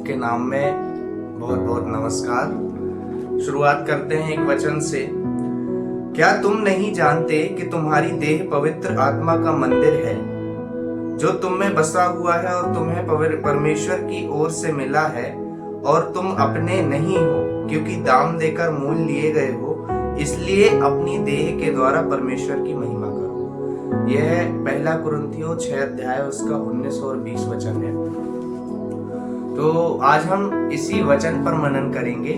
के नाम में बहुत बहुत नमस्कार। शुरुआत करते हैं एक वचन से। क्या तुम नहीं जानते कि तुम्हारी देह पवित्र आत्मा का मंदिर है जो तुम में बसा हुआ है और तुम्हें परमेश्वर की ओर से मिला है, और तुम अपने नहीं हो क्योंकि दाम देकर मोल लिए गए हो, इसलिए अपनी देह के द्वारा परमेश्वर की महिमा करो। यह पहला कुरिन्थियों 6 अध्याय उसका 19 और 20 वचन है। तो आज हम इसी वचन पर मनन करेंगे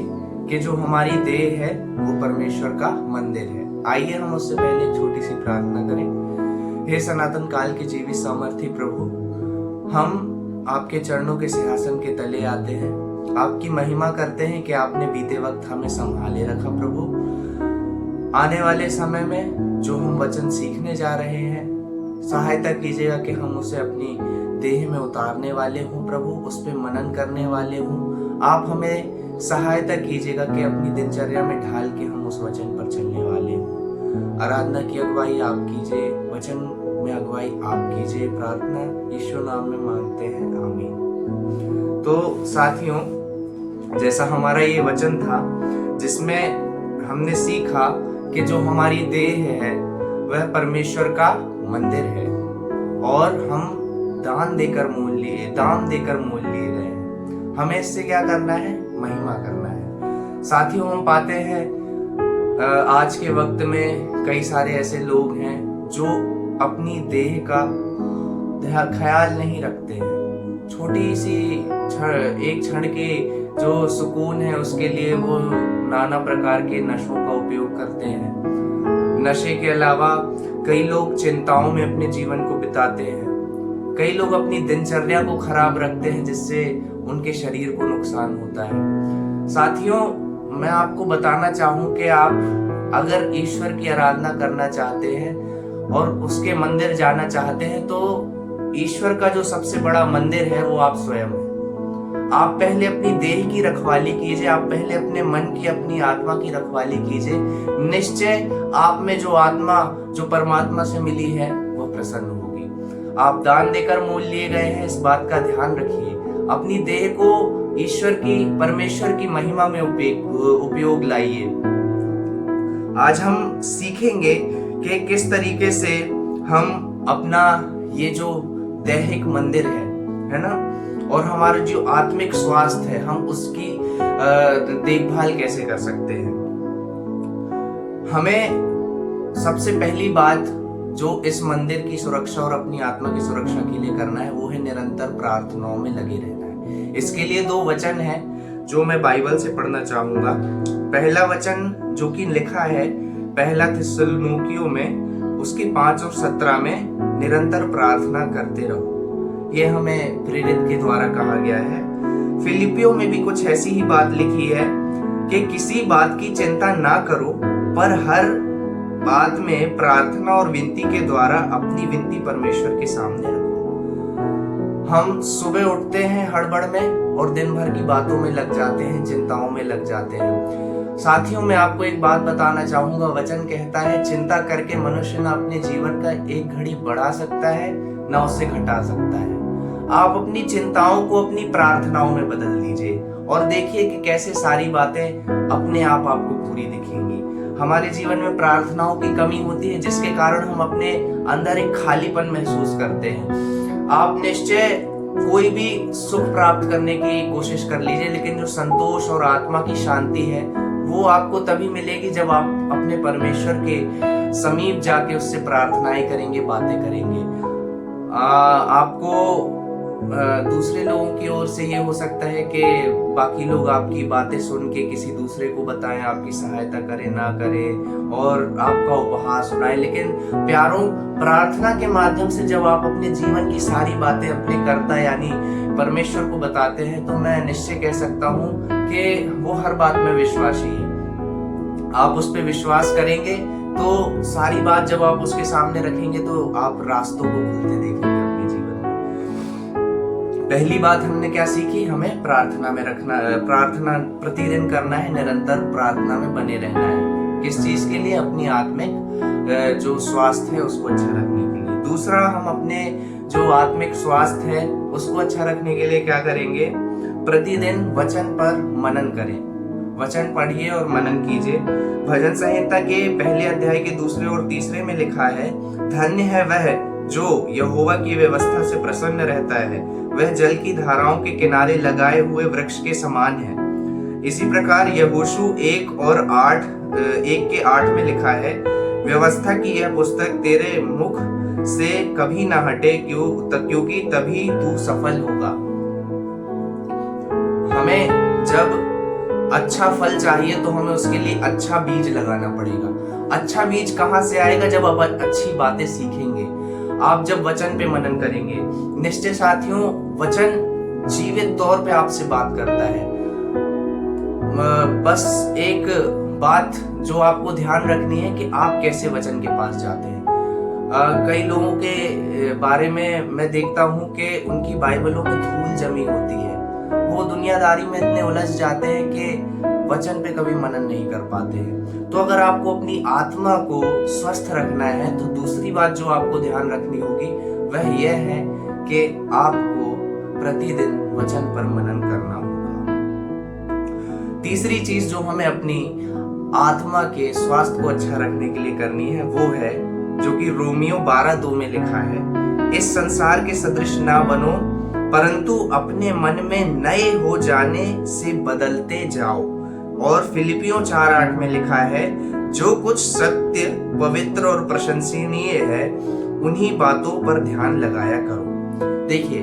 कि जो हमारी देह है वो परमेश्वर का मंदिर है। आइए हम उससे पहले एक छोटी सी प्रार्थना करें। हे सनातन काल के जीवित सामर्थी प्रभु, हम आपके चरणों के सिंहासन के तले आते हैं, आपकी महिमा करते हैं कि आपने बीते वक्त हमें संभाले रखा। प्रभु, आने वाले समय में जो हम वचन सीखने जा रहे हैं, सहायता कीजिएगा कि हम उसे अपनी देह में उतारने वाले हों। प्रभु, उस पर मनन करने वाले हों। आप हमें सहायता कीजिएगा कि अपनी दिनचर्या में ढाल के हम उस वचन पर चलने वाले हों। आराधना की अगुवाई आप कीजिए, वचन में अगुवाई आप कीजिए। प्रार्थना यीशु नाम में मांगते हैं, आमीन। तो साथियों, जैसा हमारा ये वचन था जिसमें हमने सीखा कि जो हमारी देह है वह परमेश्वर का मंदिर है और हम दाम देकर मोल लिए गए हैं। हमें इससे क्या करना है? महिमा करना है। साथियों, हम पाते हैं आज के वक्त में कई सारे ऐसे लोग हैं जो अपनी देह का ख्याल नहीं रखते हैं। छोटी सी एक क्षण के जो सुकून है उसके लिए वो नाना प्रकार के नशों का उपयोग करते हैं। नशे के अलावा कई लोग चिंताओं में अपने जीवन को बिताते हैं। कई लोग अपनी दिनचर्या को खराब रखते हैं जिससे उनके शरीर को नुकसान होता है। साथियों, मैं आपको बताना चाहूं कि आप अगर ईश्वर की आराधना करना चाहते हैं और उसके मंदिर जाना चाहते हैं तो ईश्वर का जो सबसे बड़ा मंदिर है वो आप स्वयं हैं। आप पहले अपनी देह की रखवाली कीजिए, आप पहले अपने मन की, अपनी आत्मा की रखवाली कीजिए। निश्चय आप में जो आत्मा जो परमात्मा से मिली है वो प्रसन्न होगी। आप दान देकर मोल लिए गए हैं, इस बात का ध्यान रखिए। अपनी देह को ईश्वर की, परमेश्वर की महिमा में उपयोग लाइए। आज हम सीखेंगे कि किस तरीके से हम अपना ये जो दैहिक मंदिर है ना, और हमारा जो आत्मिक स्वास्थ्य है हम उसकी देखभाल कैसे कर सकते हैं। हमें सबसे पहली बात जो इस मंदिर की सुरक्षा और अपनी आत्मा की सुरक्षा के लिए करना है वो है निरंतर प्रार्थनाओं में लगे रहना है। इसके लिए 2 वचन है जो मैं बाइबल से पढ़ना चाहूंगा। पहला वचन जो कि लिखा है पहला थिस्सलुनीकियों में उसकी 5 और 17 में, निरंतर प्रार्थना करते रहो। ये हमें प्रेरित के द्वारा कहा गया है। फिलिपियों में भी कुछ ऐसी ही बात लिखी है कि किसी बात की चिंता ना करो, पर हर बात में प्रार्थना और विनती के द्वारा अपनी विनती परमेश्वर के सामने रखो। हम सुबह उठते हैं हड़बड़ में और दिन भर की बातों में लग जाते हैं, चिंताओं में लग जाते हैं। साथियों, मैं आपको एक बात बताना चाहूंगा। वचन कहता है चिंता करके मनुष्य ना अपने जीवन का एक घड़ी बढ़ा सकता है ना उससे घटा सकता है। आप अपनी चिंताओं को अपनी प्रार्थनाओं में बदल दीजिए और देखिए कि कैसे सारी बातें अपने आप आपको पूरी दिखेंगी। हमारे जीवन में प्रार्थनाओं की कमी होती है जिसके कारण हम अपने अंदर एक खालीपन महसूस करते हैं। आप निश्चय कोई भी सुख प्राप्त करने की कोशिश कर लीजिए, लेकिन जो संतोष और आत्मा की शांति है वो आपको तभी मिलेगी जब आप अपने परमेश्वर के समीप जाके उससे प्रार्थनाएं करेंगे, बातें करेंगे। आपको दूसरे लोगों की ओर से ये हो सकता है कि बाकी लोग आपकी बातें सुन के किसी दूसरे को बताएं, आपकी सहायता करें ना करें और आपका उपहास सुनाएं, लेकिन प्यारों, प्रार्थना के माध्यम से जब आप अपने जीवन की सारी बातें अपने कर्ता यानी परमेश्वर को बताते हैं तो मैं निश्चय कह सकता हूँ कि वो हर बात में विश्वासी है। आप उस पर विश्वास करेंगे तो सारी बात जब आप उसके सामने रखेंगे तो आप रास्तों को खुलते देखेंगे अपने जीवन में। पहली बात हमने क्या सीखी? हमें प्रार्थना में रखना, प्रार्थना प्रतिदिन करना है, निरंतर प्रार्थना में बने रहना है। किस चीज के लिए? अपनी आत्मिक जो स्वास्थ्य है उसको अच्छा रखने के लिए। दूसरा, हम अपने जो आत्मिक स्वास्थ्य है उसको अच्छा रखने के लिए क्या करेंगे? प्रतिदिन वचन पर मनन करें। वचन पढ़िए और मनन कीजिए। भजन संहिता के पहले अध्याय के 2 और 3 में लिखा है, धन्य है वह जो यहोवा की व्यवस्था से प्रसन्न रहता है, वह जल की धाराओं के किनारे लगाए हुए वृक्ष के समान है। इसी प्रकार यहोशू 1:8 में लिखा है, व्यवस्था की यह पुस्तक तेरे मुख से कभी ना हटे, क्योंकि तभी तू सफल होगा। हमें जब अच्छा फल चाहिए तो हमें उसके लिए अच्छा बीज लगाना पड़ेगा। अच्छा बीज कहाँ से आएगा? जब आप अच्छी बातें सीखेंगे, आप जब वचन पे मनन करेंगे। निश्चय साथियों, वचन जीवित तौर पे आपसे बात करता है। बस एक बात जो आपको ध्यान रखनी है कि आप कैसे वचन के पास जाते हैं। कई लोगों के बारे में मैं देखता हूं कि उनकी बाइबलों में धूल जमी होती है। वो दुनियादारी में इतने उलझ जाते हैं कि वचन पे कभी मनन नहीं कर पाते हैं। तो अगर आपको अपनी आत्मा को स्वस्थ रखना है तो दूसरी बात जो आपको ध्यान रखनी होगी वह यह है कि आपको प्रतिदिन वचन पर मनन करना होगा। तीसरी चीज जो हमें अपनी आत्मा के स्वास्थ्य को अच्छा रखने के लिए करनी है वो है जो कि रोमियो 12:2 में लिखा है, इस संसार के सदृश ना बनो, परंतु अपने मन में नए हो जाने से बदलते जाओ। और फिलिपियों 4:8 में लिखा है, जो कुछ सत्य, पवित्र और प्रशंसनीय है उन्हीं बातों पर ध्यान लगाया करो। देखिए,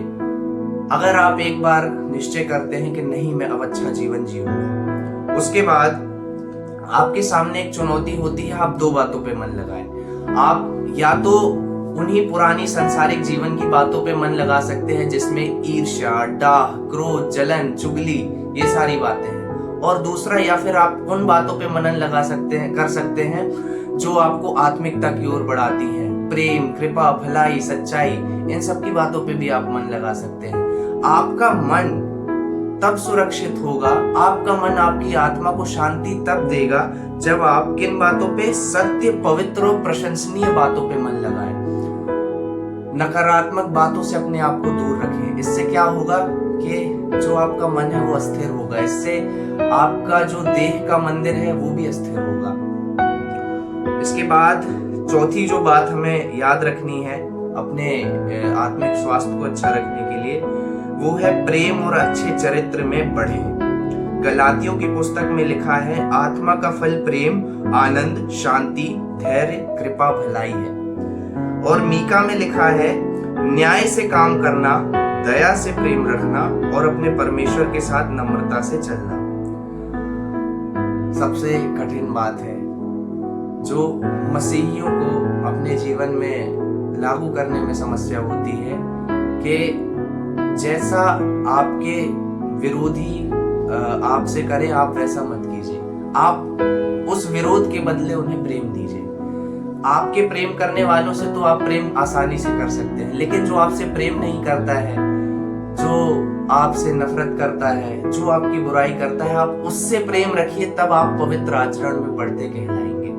अगर आप एक बार निश्चय करते हैं कि नहीं मैं अब अच्छा जीवन जीऊंगा, उसके बाद आपके सामने एक चुनौती होती है, आप 2 बातों पे मन लगाएं। आप या तो उन्हीं पुरानी सांसारिक जीवन की बातों पे मन लगा सकते हैं जिसमें ईर्ष्या, डाह, क्रोध, जलन, चुगली, ये सारी बातें हैं। और दूसरा, या फिर आप उन बातों पे मनन लगा सकते हैं, कर सकते हैं जो आपको आत्मिकता की ओर बढ़ाती हैं। प्रेम, कृपा, भलाई, सच्चाई, इन सब की बातों पे भी आप मन लगा सकते हैं। आपका मन तब सुरक्षित होगा, आपका मन आपकी आत्मा को शांति तब देगा जब आप किन बातों पे? सत्य, पवित्र और प्रशंसनीय बातों पे मन लगाएं। नकारात्मक बातों से अपने आप को दूर रखें। इससे क्या होगा कि जो आपका मन है वो अस्थिर होगा। इससे आपका जो देह का मंदिर है वो भी अस्थिर होगा। इसके बाद चौथी जो बात हमें याद रखनी है अपने आत्मिक स्वास्थ्य को अच्छा रखने के लिए, वो है प्रेम और अच्छे चरित्र में बढ़े। गलातियों की पुस्तक में लिखा है, आत्मा का फल प्रेम, आनंद, शांति, धैर्य, कृपा, भलाई है। और मीका में लिखा है, न्याय से काम करना, दया से प्रेम रखना और अपने परमेश्वर के साथ नम्रता से चलना। सबसे कठिन बात है जो मसीहियों को अपने जीवन में लागू करने में समस्या होती है कि जैसा आपके विरोधी आपसे करें आप वैसा मत कीजिए। आप उस विरोध के बदले उन्हें प्रेम दीजिए। आपके प्रेम करने वालों से तो आप प्रेम आसानी से कर सकते हैं, लेकिन जो आपसे प्रेम नहीं करता है, जो आपसे नफरत करता है, जो आपकी बुराई करता है, आप उससे प्रेम रखिए, तब आप पवित्र आचरण में बढ़ते कहलाएंगे।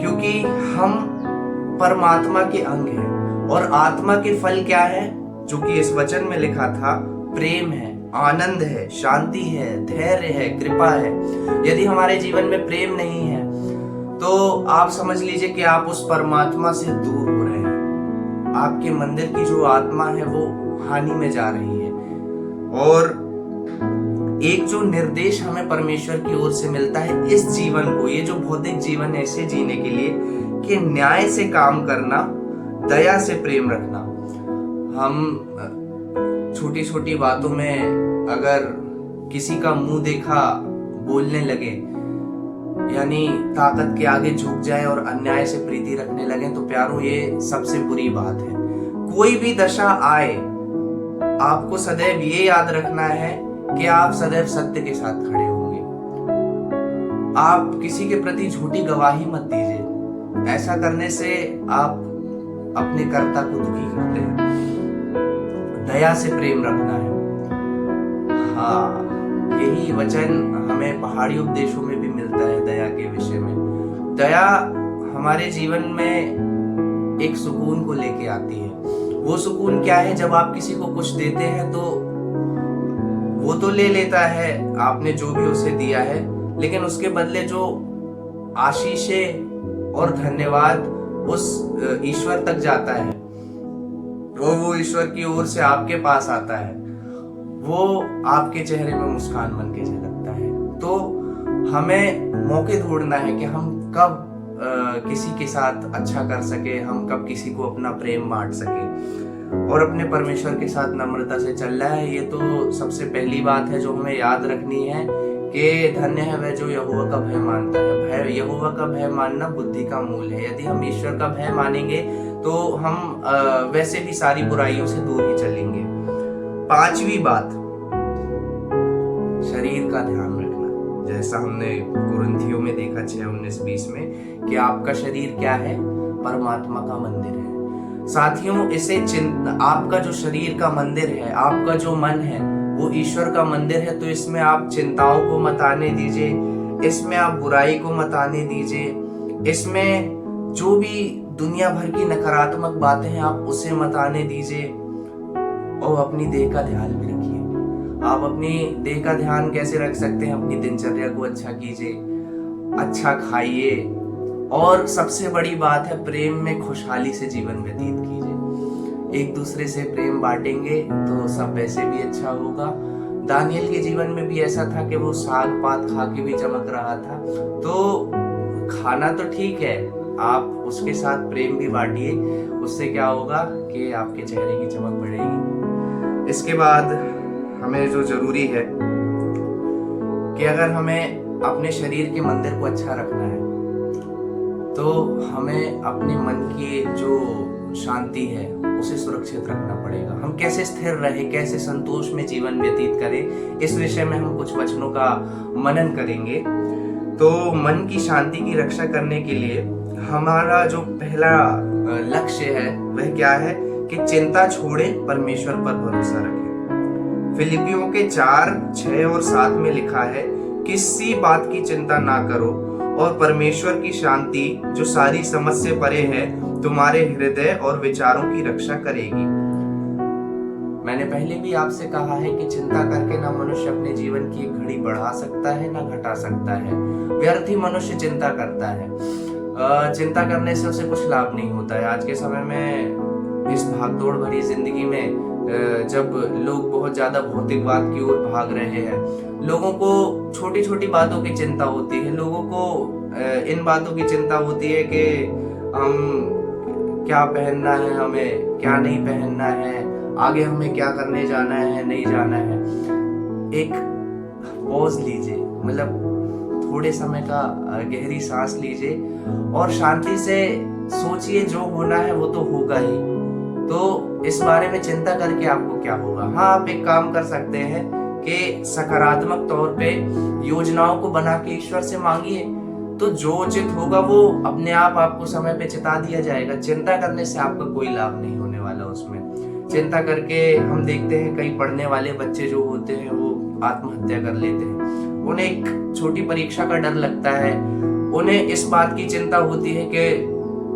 क्योंकि हम परमात्मा के अंग हैं और आत्मा के फल क्या है? जो कि इस वचन में लिखा था, प्रेम है, आनंद है, शांति है, धैर्य है, कृपा है। यदि हमारे जीवन में प्रेम नहीं है तो आप समझ लीजिए कि आप उस परमात्मा से दूर हो रहे हैं। आपके मंदिर की जो आत्मा है वो हानि में जा रही है। और एक जो निर्देश हमें परमेश्वर की ओर से मिलता है इस जीवन को, ये जो भौतिक जीवन है, इसे जीने के लिए कि न्याय से काम करना, दया से प्रेम रखना। हम छोटी छोटी बातों में अगर किसी का मुंह देखा बोलने लगे, यानी ताकत के आगे झुक जाए और अन्याय से प्रीति रखने लगे, तो प्यारों ये सबसे बुरी बात है। कोई भी दशा आए, आपको सदैव ये याद रखना है कि आप सदैव सत्य के साथ खड़े होंगे। आप किसी के प्रति झूठी गवाही मत दीजिए। ऐसा करने से आप अपने कर्ता को दुखी करते हैं। दया से प्रेम रखना है। हाँ, यही वचन हमें पहाड़ी उपदेशों में भी मिलता है दया के विषय में। दया हमारे जीवन में एक सुकून को लेके आती है। वो सुकून क्या है? जब आप किसी को कुछ देते हैं तो वो तो ले लेता है आपने जो भी उसे दिया है, लेकिन उसके बदले जो आशीषें और धन्यवाद उस ईश्वर तक जाता है, वो ईश्वर की ओर से आपके पास आता है, वो आपके चेहरे में मुस्कान बन के झलकता है। तो हमें मौके ढूंढना है कि हम कब किसी के साथ अच्छा कर सके, हम कब किसी को अपना प्रेम बांट सके और अपने परमेश्वर के साथ नम्रता से चलना है। ये तो सबसे पहली बात है जो हमें याद रखनी है कि धन्य है वह जो यहोवा का भय मानता है। भय, यहोवा का भय मानना बुद्धि का मूल है। यदि हम ईश्वर का भय मानेंगे तो हम वैसे भी सारी बुराइयों से दूर ही चलेंगे। पांचवी बात, शरीर का ध्यान रखना। जैसा हमने कुरिन्थियों में देखा 6:19-20 में कि आपका शरीर क्या है, परमात्मा का मंदिर है। साथियों, इसे आपका जो शरीर का मंदिर है, आपका जो मन है वो ईश्वर का मंदिर है। तो इसमें आप चिंताओं को मत आने दीजिए, इसमें आप बुराई को मत आने दीजिए, इसमें जो भी दुनिया भर की नकारात्मक बातें हैं आप उसे मत आने दीजिए। और अपनी देह का ध्यान भी रखिए। आप अपनी देह का ध्यान कैसे रख सकते हैं? अपनी दिनचर्या को अच्छा कीजिए, अच्छा खाइए, और सबसे बड़ी बात है प्रेम में खुशहाली से जीवन व्यतीत कीजिए। एक दूसरे से प्रेम बांटेंगे तो सब वैसे भी अच्छा होगा। दानियल के जीवन में भी ऐसा था कि वो साग पात खा के भी चमक रहा था। तो खाना तो ठीक है, आप उसके साथ प्रेम भी बांटिए, उससे क्या होगा कि आपके चेहरे की चमक बढ़ेगी। इसके बाद हमें जो जरूरी है कि अगर हमें अपने शरीर के मंदिर को अच्छा रखना है तो हमें अपने मन की जो शांति है उसे सुरक्षित रखना पड़ेगा। हम कैसे स्थिर रहे, कैसे संतोष में जीवन व्यतीत करें, इस विषय में हम कुछ वचनों का मनन करेंगे। तो मन की शांति की रक्षा करने के लिए हमारा जो पहला लक्ष्य है वह क्या है कि चिंता छोड़े, परमेश्वर पर भरोसा रखें। फिलिपियों के 4:6 और 7 में लिखा है, किसी बात की चिंता ना करो और परमेश्वर की शांति जो सारी समझ से परे है तुम्हारे हृदय और विचारों की रक्षा करेगी। मैंने पहले भी आपसे कहा है कि चिंता करके ना मनुष्य अपने जीवन की एक घड़ी बढ़ा सकता है ना घटा सकता है। व्यर्थ ही मनुष्य चिंता करता है। चिंता करने से उसे कुछ लाभ नहीं होता है। आज के समय में इस भागदौड़ भरी जिंदगी में जब लोग बहुत ज्यादा भौतिकवाद की ओर भाग रहे हैं, लोगों को छोटी छोटी बातों की चिंता होती है। लोगों को इन बातों की चिंता होती है कि हम क्या पहनना है, हमें क्या नहीं पहनना है, आगे हमें क्या करने जाना है, नहीं जाना है। एक पॉज लीजिए, मतलब थोड़े समय का गहरी सांस लीजिए और शांति से सोचिए, जो होना है वो तो होगा ही। तो इस बारे में चिंता करके आपको क्या होगा? हाँ, आप एक काम कर सकते हैं कि सकारात्मक तौर पे योजनाओं को बना के ईश्वर से मांगिए, तो जो उचित होगा वो अपने आप आपको समय पे चिता दिया जाएगा। चिंता करने से आपका कोई लाभ नहीं होने वाला उसमें। चिंता करके हम देखते हैं कई पढ़ने वाले बच्चे जो होते हैं वो आत्महत्या कर लेते हैं। उन्हें एक छोटी परीक्षा का डर लगता है, उन्हें इस बात की चिंता होती है कि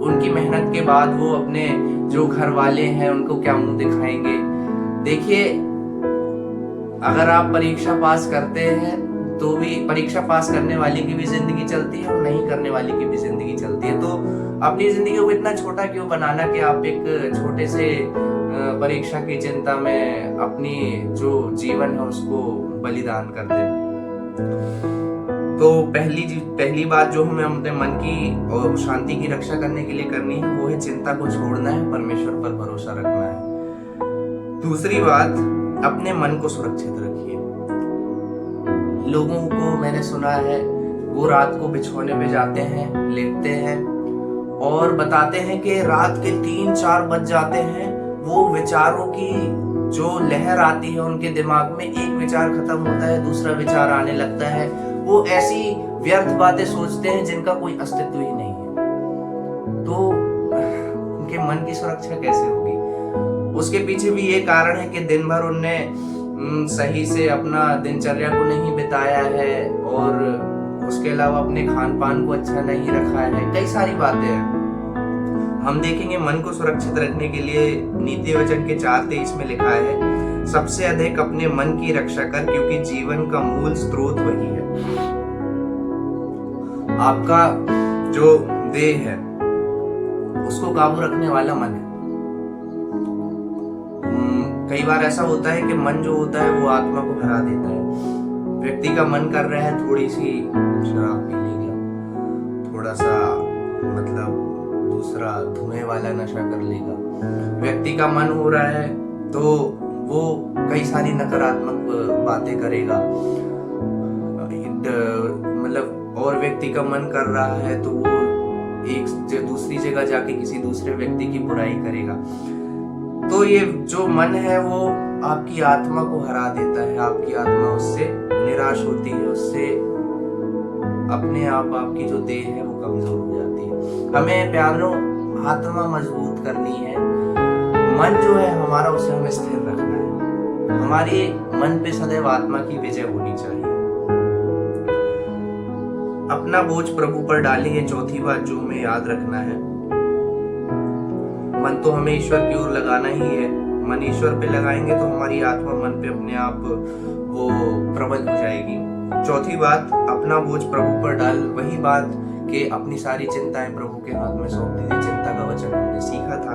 उनकी मेहनत के बाद वो अपने जो घर वाले हैं उनको क्या मुंह दिखाएंगे। देखिए, अगर आप परीक्षा पास करते हैं तो भी परीक्षा पास करने वाले की भी जिंदगी चलती है और नहीं करने वाले की भी जिंदगी चलती है। तो अपनी जिंदगी को इतना छोटा क्यों बनाना कि आप एक छोटे से परीक्षा की चिंता में अपनी जो जीवन है उसको बलिदान कर दें। तो पहली बात जो हमें अपने मन की और शांति की रक्षा करने के लिए करनी है वो है चिंता को छोड़ना है, परमेश्वर पर भरोसा रखना है। दूसरी बात, अपने मन को सुरक्षित रखिए। लोगों को मैंने सुना है वो रात को बिछौने पे जाते हैं, लेटते हैं और बताते हैं कि रात के 3-4 बज जाते हैं। वो विचारों की जो लहर आती है उनके दिमाग में, एक विचार खत्म होता है दूसरा विचार आने लगता है। वो ऐसी व्यर्थ बातें सोचते हैं जिनका कोई अस्तित्व ही नहीं है। तो उनके मन की सुरक्षा कैसे होगी? उसके पीछे भी ये कारण है कि दिन भर उनने सही से अपना दिनचर्या को नहीं बिताया है और उसके अलावा अपने खान पान को अच्छा नहीं रखा है। कई सारी बातें हैं। हम देखेंगे मन को सुरक्षित रखने के लिए नीति वचन के 4:23 में लिखा है, सबसे अधिक अपने मन की रक्षा कर, क्योंकि जीवन का मूल स्रोत वही है। आपका जो देह है उसको काबू रखने वाला मन है। कई बार ऐसा होता है कि मन जो होता है वो आत्मा को हरा देता है। व्यक्ति का मन कर रहा है थोड़ी सी शराब पी लेगा, थोड़ा सा मतलब दूसरा धुएं वाला नशा कर लेगा। व्यक्ति का मन हो रहा है तो वो कई सारी नकारात्मक बातें करेगा, मतलब और व्यक्ति का मन कर रहा है तो वो एक दूसरी जगह जाके किसी दूसरे व्यक्ति की बुराई करेगा। तो ये जो मन है वो आपकी आत्मा को हरा देता है, आपकी आत्मा उससे निराश होती है, उससे अपने आप आपकी जो देह है वो कमजोर हो जाती है। हमें प्यारों आत्मा मजबूत करनी है, मन जो है हमारा उसे हमें स्थिर रखना है। हमारे मन पे सदैव आत्मा की विजय होनी चाहिए। अपना बोझ प्रभु पर डालिए, चौथी बात जो हमें याद रखना है। मन तो हमें ईश्वर की ओर लगाना ही है। मन ईश्वर पे लगाएंगे तो हमारी आत्मा मन पे अपने आप वो प्रबल हो जाएगी। चौथी बात, अपना बोझ प्रभु पर डाल। वही बात कि अपनी सारी चिंताएं प्रभु के हाथ में सौंप दीजिए, चिंता का वचन हमने सीखा था।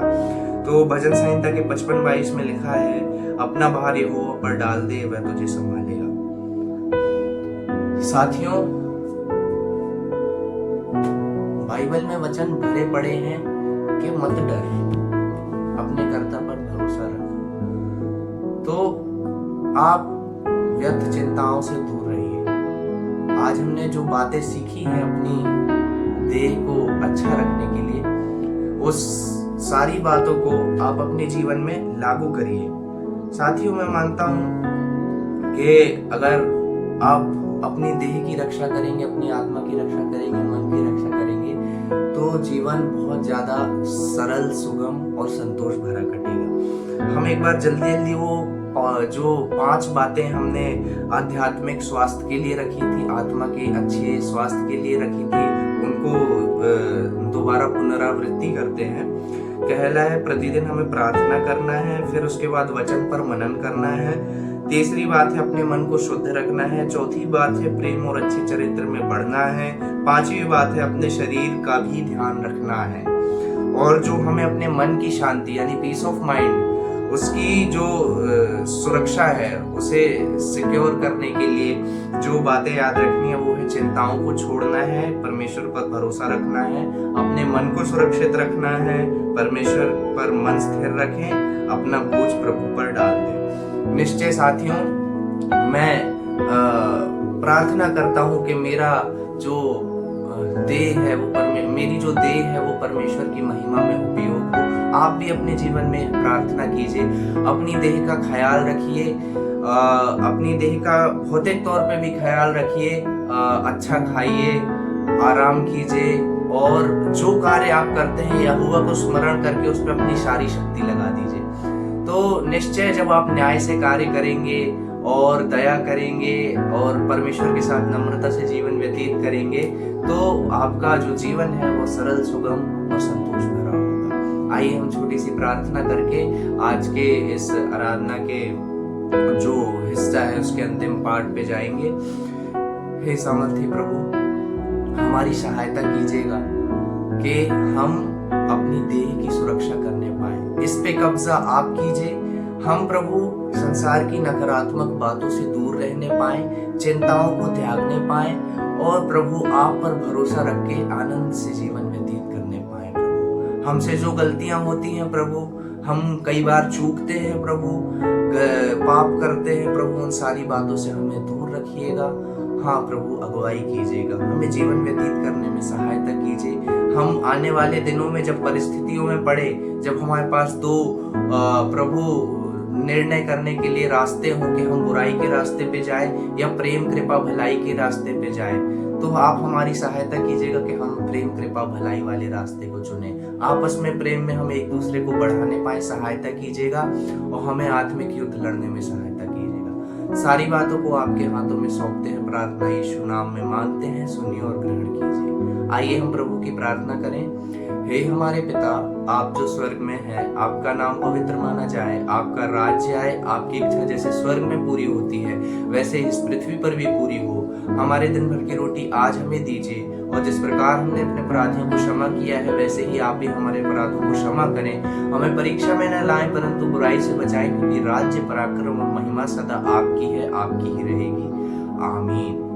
तो भजन संहिता के 55-22 में लिखा है, अपना भार यहोवा पर डाल दे, वह तुझे संभालेगा। साथियों, बाइबल में वचन भरे पड़े हैं कि मत डर, अपने कर्ता पर भरोसा रख। तो आप व्यर्थ चिंताओं से दूर रहिए। आज हमने जो बातें सीखी हैं अपनी देह को अच्छा रखने के लिए, उस सारी बातों को आप अपने जीवन में लागू करिए। साथियों, मैं मानता हूं कि अगर आप अपनी देह की रक्षा करेंगे, अपनी आत्मा की रक्षा करेंगे, मन की रक्षा करेंगे, तो जीवन बहुत ज्यादा सरल, सुगम और संतोष भरा कटेगा। हम एक बार जल्दी जल्दी वो जो 5 बातें हमने आध्यात्मिक स्वास्थ्य के लिए रखी थी, आत्मा के अच्छे स्वास्थ्य के लिए रखी थी, उनको दोबारा पुनरावृत्ति करते हैं। पहला है, प्रतिदिन हमें प्रार्थना करना है। फिर उसके बाद वचन पर मनन करना है। तीसरी बात है, अपने मन को शुद्ध रखना है। चौथी बात है, प्रेम और अच्छे चरित्र में बढ़ना है। पांचवी बात है, अपने शरीर का भी ध्यान रखना है। और जो हमें अपने मन की शांति यानी पीस ऑफ माइंड, उसकी जो सुरक्षा है, उसे सिक्योर करने के लिए जो बातें याद रखनी है वो है, चिंताओं को छोड़ना है, परमेश्वर पर भरोसा रखना है, अपने मन को सुरक्षित रखना है, परमेश्वर पर मन स्थिर रखें, अपना बोझ प्रभु पर डाल दें। निश्चय साथियों, मैं प्रार्थना करता हूं कि मेरा जो देह है वो मेरी जो देह है वो परमेश्वर की महिमा में उपयोग हो। आप भी अपने जीवन में प्रार्थना कीजिए, अपनी देह का ख्याल रखिए, अपनी देह का भौतिक तौर पे भी ख्याल रखिए, अच्छा खाइए, आराम कीजिए, और जो कार्य आप करते हैं यहोवा को स्मरण करके उस पर अपनी सारी शक्ति लगा दीजिए। तो निश्चय जब आप न्याय से कार्य करेंगे और दया करेंगे और परमेश्वर के साथ नम्रता से जीवन व्यतीत करेंगे, तो आपका जो जीवन है वो सरल, सुगम और संतोष भरा होगा। आइए हम छोटी सी प्रार्थना करके आज के इस आराधना के जो हिस्सा है उसके अंतिम पार्ट पे जाएंगे। हे सामर्थी प्रभु, हमारी सहायता कीजिएगा कि हम अपनी देह की सुरक्षा करने पाए। इस पे कब्जा आप कीजिए। हम प्रभु संसार की नकारात्मक बातों से दूर रहने पाए, चिंताओं को त्यागने पाए, और प्रभु आप पर भरोसा रख के आनंद से जीवन व्यतीत करने पाए। प्रभु, हमसे जो गलतियां होती हैं प्रभु, हम कई बार चूकते हैं प्रभु, पाप करते हैं प्रभु, उन सारी बातों से हमें दूर रखिएगा। हाँ प्रभु, अगुवाई कीजिएगा, हमें जीवन व्यतीत करने में सहायता कीजिए। हम आने वाले दिनों में जब परिस्थितियों में पड़े, जब हमारे पास दो प्रभु निर्णय करने के लिए रास्ते हों कि हम बुराई के रास्ते पे जाएं या प्रेम कृपा भलाई के रास्ते पे जाएं, तो आप हमारी सहायता कीजिएगा कि हम प्रेम कृपा भलाई वाले रास्ते को चुने। आपस में प्रेम में हम एक दूसरे को बढ़ाने पाए, सहायता कीजिएगा, और हमें आत्मिक युद्ध लड़ने में सहायता कीजिएगा। सारी बातों को आपके हाथों में सौंपते हैं, प्रार्थना यीशु नाम में मांगते हैं, सुनिए और ग्रहण कीजिए। आइए हम प्रभु की प्रार्थना करें। हे हमारे पिता, आप जो स्वर्ग में है, आपका नाम पवित्र माना जाए, आपका राज्य आए, आपकी इच्छा जैसे स्वर्ग में पूरी होती है वैसे इस पृथ्वी पर भी पूरी हो। हमारे दिन भर की रोटी आज हमें दीजिए, और जिस प्रकार हमने अपने अपराधियों को क्षमा किया है वैसे ही आप भी हमारे अपराधों को क्षमा करें। हमें परीक्षा में न लाएं परंतु बुराई से बचाएं, क्योंकि राज्य, पराक्रम और महिमा सदा आपकी है, आपकी ही रहेगी। आमीन।